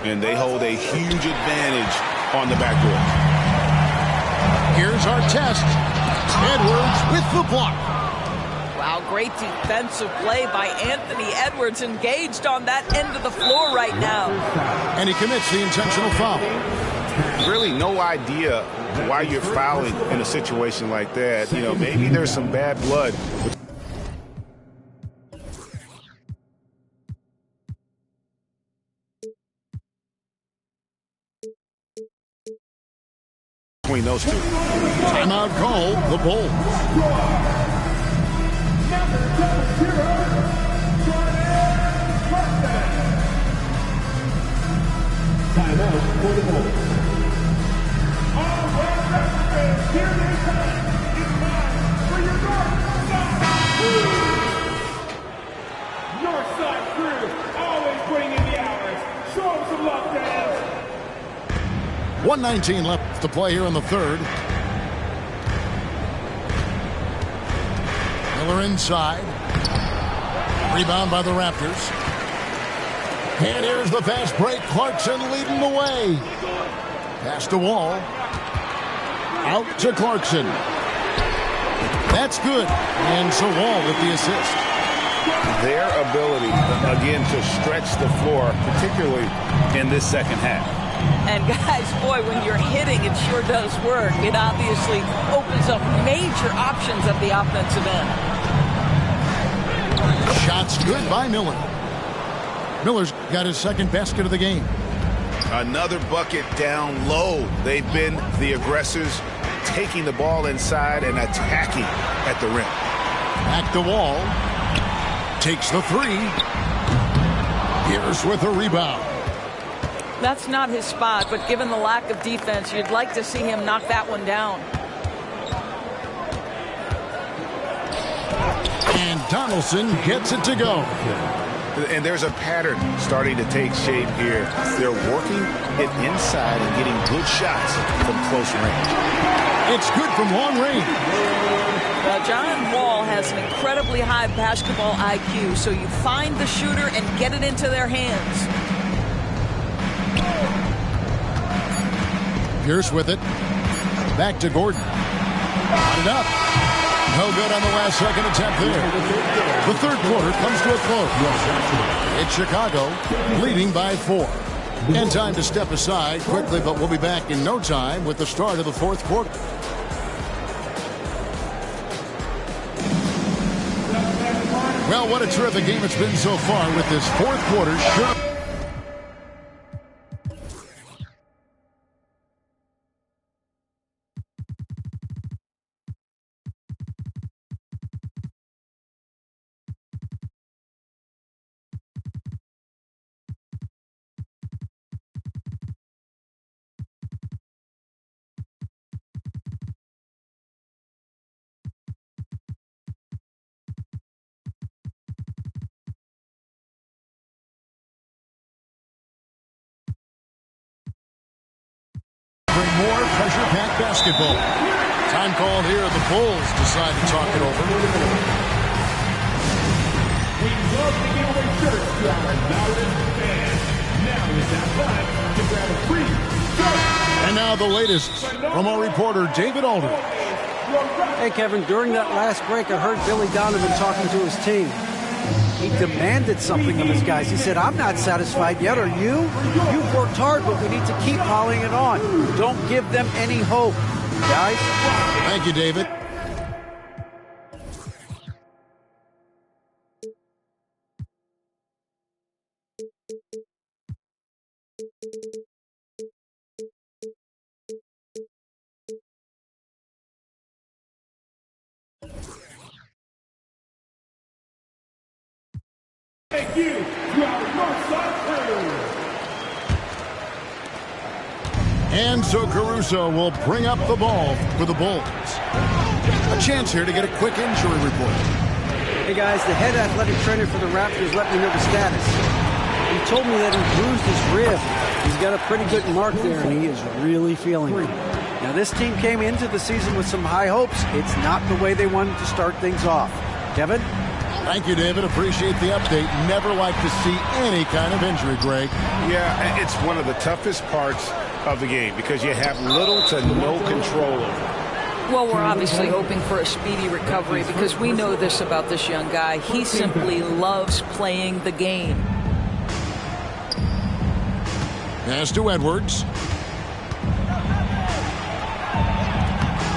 And they hold a huge advantage on the backboard. Here's our test. Edwards with the block. Wow, great defensive play by Anthony Edwards, engaged on that end of the floor right now. And he commits the intentional foul. Really no idea why you're fouling in a situation like that. You know, maybe there's some bad blood. Between those two. Timeout call, the Bulls. Timeout for the Bulls. All right, here they come. It's time for your North Side crew, always putting in the hours. Show them some love, fans. 1:19 left to play here in the 3rd. Miller inside. Rebound by the Raptors. And here's the fast break. Clarkson leading the way. Pass to Wall. Out to Clarkson. That's good. And so Wall with the assist. Their ability, again, to stretch the floor, particularly in this second half. And guys, boy, when you're hitting, it sure does work. It obviously opens up major options at the offensive end. Shots good by Miller. Miller's got his 2nd basket of the game. Another bucket down low. They've been the aggressors, taking the ball inside and attacking at the rim. Back to Wall. Takes the 3. Pierce with a rebound. That's not his spot, but given the lack of defense, you'd like to see him knock that one down. And Donaldson gets it to go. And there's a pattern starting to take shape here. They're working it inside and getting good shots from close range. It's good from long range. John Wall has an incredibly high basketball IQ, so you find the shooter and get it into their hands. Pierce with it. Back to Gordon. Got it up. No good on the last second attempt there. The 3rd quarter comes to a close. It's Chicago leading by 4. And time to step aside quickly, but we'll be back in no time with the start of the 4th quarter. Well, what a terrific game it's been so far with this 4th quarter. More pressure-packed basketball. Time called here. The Bulls decide to talk it over. We love to give away shirts to our loudest fans. Now is that time to grab a free shirt. And now the latest from our reporter, David Aldridge. Hey, Kevin, during that last break, I heard Billy Donovan talking to his team. He demanded something of his guys. He said, I'm not satisfied yet, are you? You've worked hard, but we need to keep piling it on. Don't give them any hope, guys. Thank you, David. Thank you to our Northside crew. And so Caruso will bring up the ball for the Bulls. A chance here to get a quick injury report. Hey guys, the head athletic trainer for the Raptors let me know the status. He told me that he bruised his rib. He's got a pretty good mark there, and he is really feeling it. Now, this team came into the season with some high hopes. It's not the way they wanted to start things off. Kevin? Thank you, David. Appreciate the update. Never like to see any kind of injury, Greg. Yeah, it's one of the toughest parts of the game because you have little to no control over it. Well, we're obviously hoping for a speedy recovery because we know this about this young guy. He simply loves playing the game. Pass to Edwards.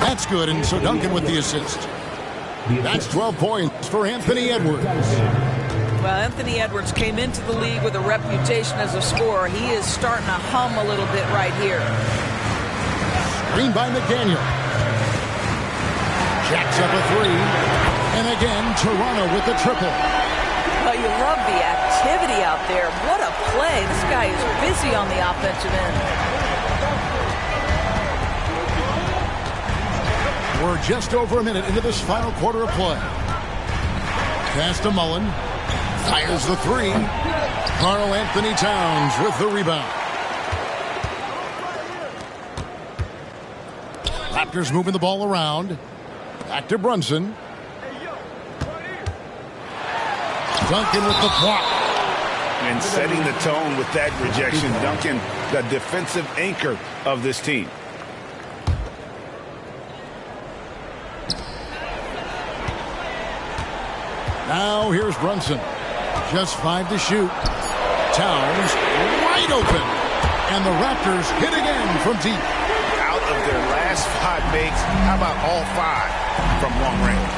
That's good, and so Duncan with the assist. That's 12 points for Anthony Edwards. Well, Anthony Edwards came into the league with a reputation as a scorer. He is starting to hum a little bit right here. Screen by McDaniel. Jacks up a three. And again, Toronto with the triple. Well, you love the activity out there. What a play. This guy is busy on the offensive end. We're just over a minute into this final quarter of play. Pass to Mullen. Fires the three. Karl Anthony Towns with the rebound. Raptors moving the ball around. Back to Brunson. Duncan with the block. And setting the tone with that rejection. Duncan, the defensive anchor of this team. Now here's Brunson. Just 5 to shoot. Towns wide open. And the Raptors hit again from deep. Out of their last 5 makes, how about all 5 from long range?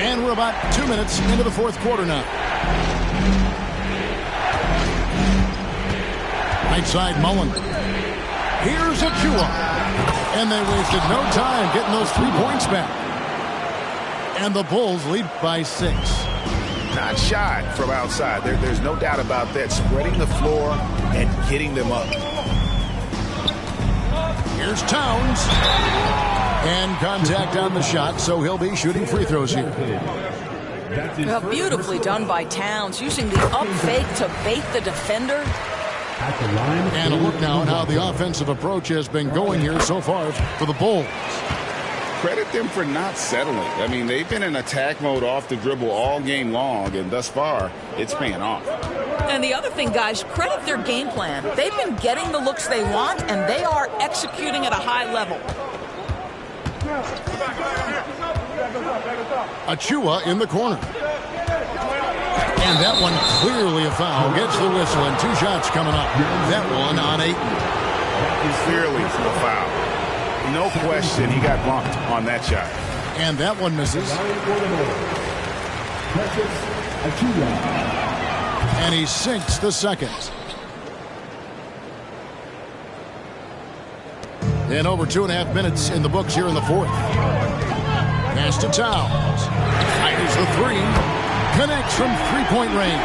And we're about 2 minutes into the fourth quarter now. Right side Mullen. Here's Achua. And they wasted no time getting those 3 points back. And the Bulls lead by 6. Not shy from outside. There's no doubt about that. Spreading the floor and getting them up. Here's Towns. And contact on the shot, so he'll be shooting free throws here. Well, beautifully done by Towns, using the up fake to bait the defender. And a look now at how the offensive approach has been going here so far for the Bulls. Credit them for not settling. I mean, they've been in attack mode off the dribble all game long, and thus far, it's paying off. And the other thing, guys, credit their game plan. They've been getting the looks they want, and they are executing at a high level. Achua in the corner. And that one clearly a foul. Gets the whistle, and 2 shots coming up. That one on Ayton. Clearly a foul. No question he got bumped on that shot. And that one misses. And he sinks the second. And over 2.5 minutes in the books here in the fourth. Pass to Towns. Fires the three. Connects from 3-point range.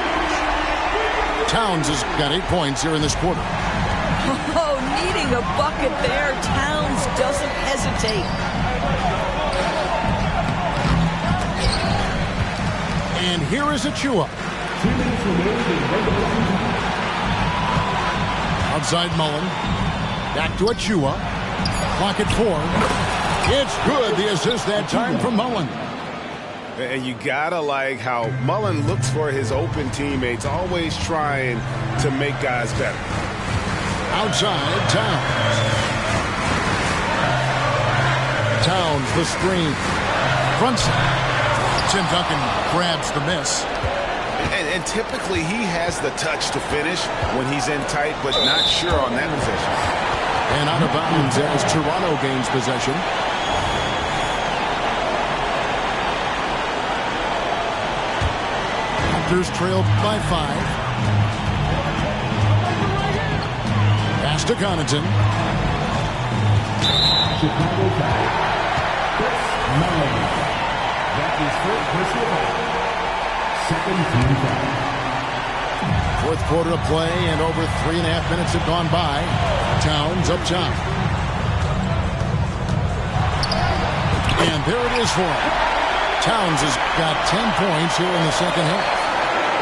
Towns has got 8 points here in this quarter. Oh, needing a bucket there. Towns doesn't hesitate. And here is Achua. Outside Mullen. Back to Achua. Clock at 4. It's good. The assist that time from Mullen. And you gotta like how Mullen looks for his open teammates, always trying to make guys better. Outside, Towns. Towns, the screen. Brunson. Tim Duncan grabs the miss. And typically he has the touch to finish when he's in tight, but not sure on that possession. And out of bounds as Toronto gains possession. Raptors trailed by 5. Pass to Connaughton. Chicago foul. 9. That's is for personal foul. Second team foul. Fourth quarter of play, and over 3.5 minutes have gone by. Towns up top. And there it is for him. Towns has got 10 points here in the second half.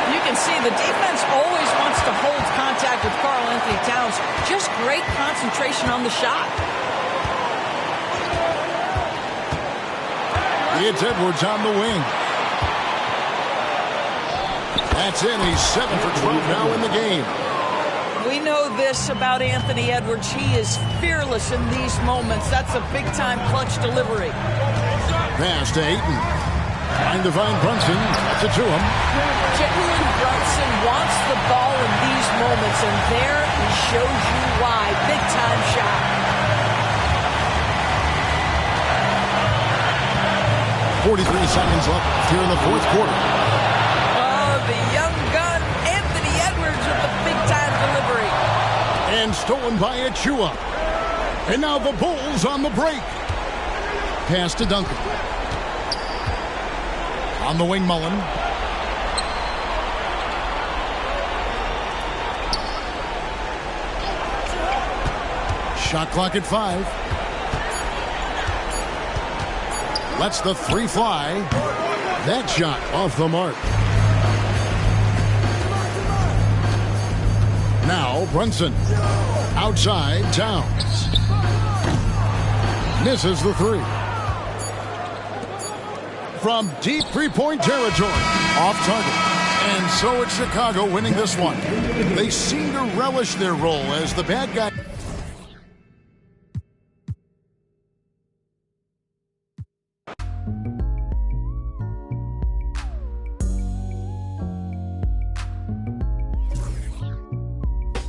You can see the defense always wants to hold contact with Karl Anthony Towns. Just great concentration on the shot. It's Edwards on the wing. That's it. He's 7 for 12 now in the game. We know this about Anthony Edwards. He is fearless in these moments. That's a big-time clutch delivery. Pass to Ayton. Trying to find Brunson. Gets it to him. Jalen Brunson wants the ball in these moments, and there he shows you why. Big-time shot. .43 seconds left here in the fourth quarter. The young gun, Anthony Edwards, with the big-time delivery. And stolen by Achua. And now the Bulls on the break. Pass to Duncan. On the wing, Mullen. Shot clock at 5. Lets the 3 fly. That shot off the mark. Now Brunson. Outside, Towns. Misses the 3. From deep three-point territory. Off target. And so it's Chicago winning this one. They seem to relish their role as the bad guy.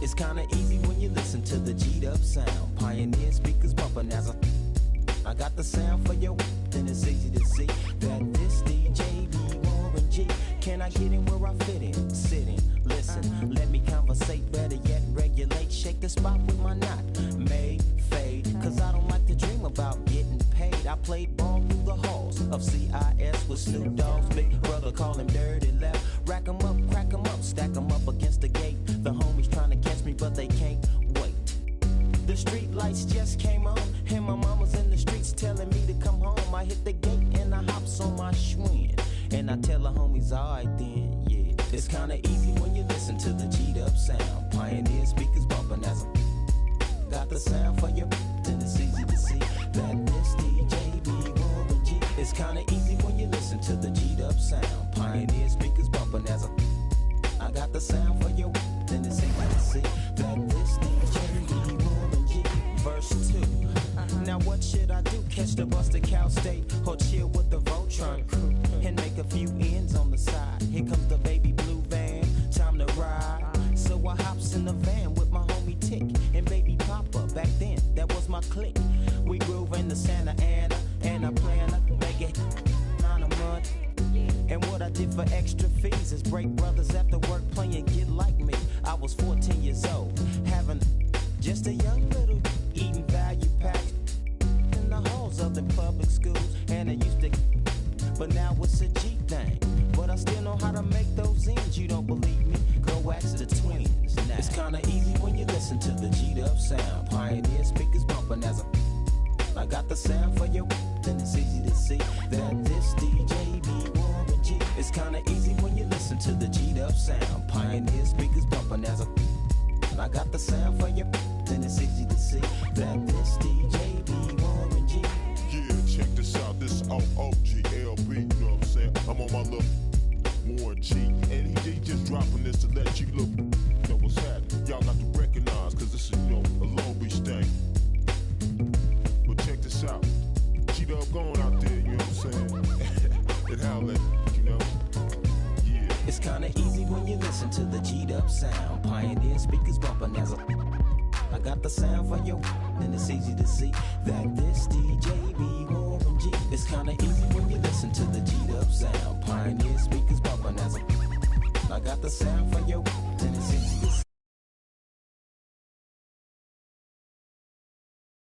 It's kinda easy when you listen to the G'd up sound. Pioneer speakers bumping as I got the sound for your, then it's easy to see that this DJ be Warren G. Can I get in where I fit in? Sit in, listen, let me conversate, better yet regulate. Shake the spot with my knot, made, fade. Cause I don't like to dream about getting paid. I played ball through the halls of CIS with Snoop Dogg's big brother, call him Dirty Left. Rack 'em up, crack 'em up, stack 'em up against the gate. The homies trying to catch me, but they can't wait. The street lights just came on, and my mama's in the streets telling me to come home. I hit the gate and I hops on my Schwinn, and I tell the homies, alright then, yeah. It's kinda easy when you listen to the G'd up sound. Pioneer speakers bumping as I got the sound for you, then it's easy to see that this DJ be Warren G. It's kinda easy when you listen to the G'd up sound. Pioneer speakers bumping as I got the sound for you, then it's easy to see that this DJ be Warren G. Verse 2. Now what should I do? Catch the bus to Cal State or chill with the Voltron crew and make a few ends on the side? Here comes the baby blue van, time to ride. So I hops in the van with my homie Tick and baby Papa. Back then, that was my clique. We groove in the Santa Ana and I plan to make it on a month. And what I did for extra fees is break brothers after work playing Get Like Me. I was 14 years old, having just a young little eating value packs in the halls of the public schools. And I used to, but now it's a G thing. But I still know how to make those ends. You don't believe me? Go ask the twins. Now, it's kinda easy when you listen to the G'd up sound. Pioneer speakers bumping as I got the sound for you, then it's easy to see that this DJ be Warren G. It's kinda easy when you listen to the G'd up sound. Pioneer speakers bumping as I got the sound for you, then it's easy to see that this DJ be Warren G. Yeah, check this out, this OOGLB, you know what I'm saying? I'm on my little Warren G, and he just dropping this to let you look, know what's happening. Y'all got to recognize, cause this is, you know, a Long Beach thing. But check this out, G-Dub going out there, you know what I'm saying? And holla, you know? Yeah. It's kinda easy when you listen to the G'd up sound. Pioneer speakers bumping as I got the sound for you, then it's easy to see that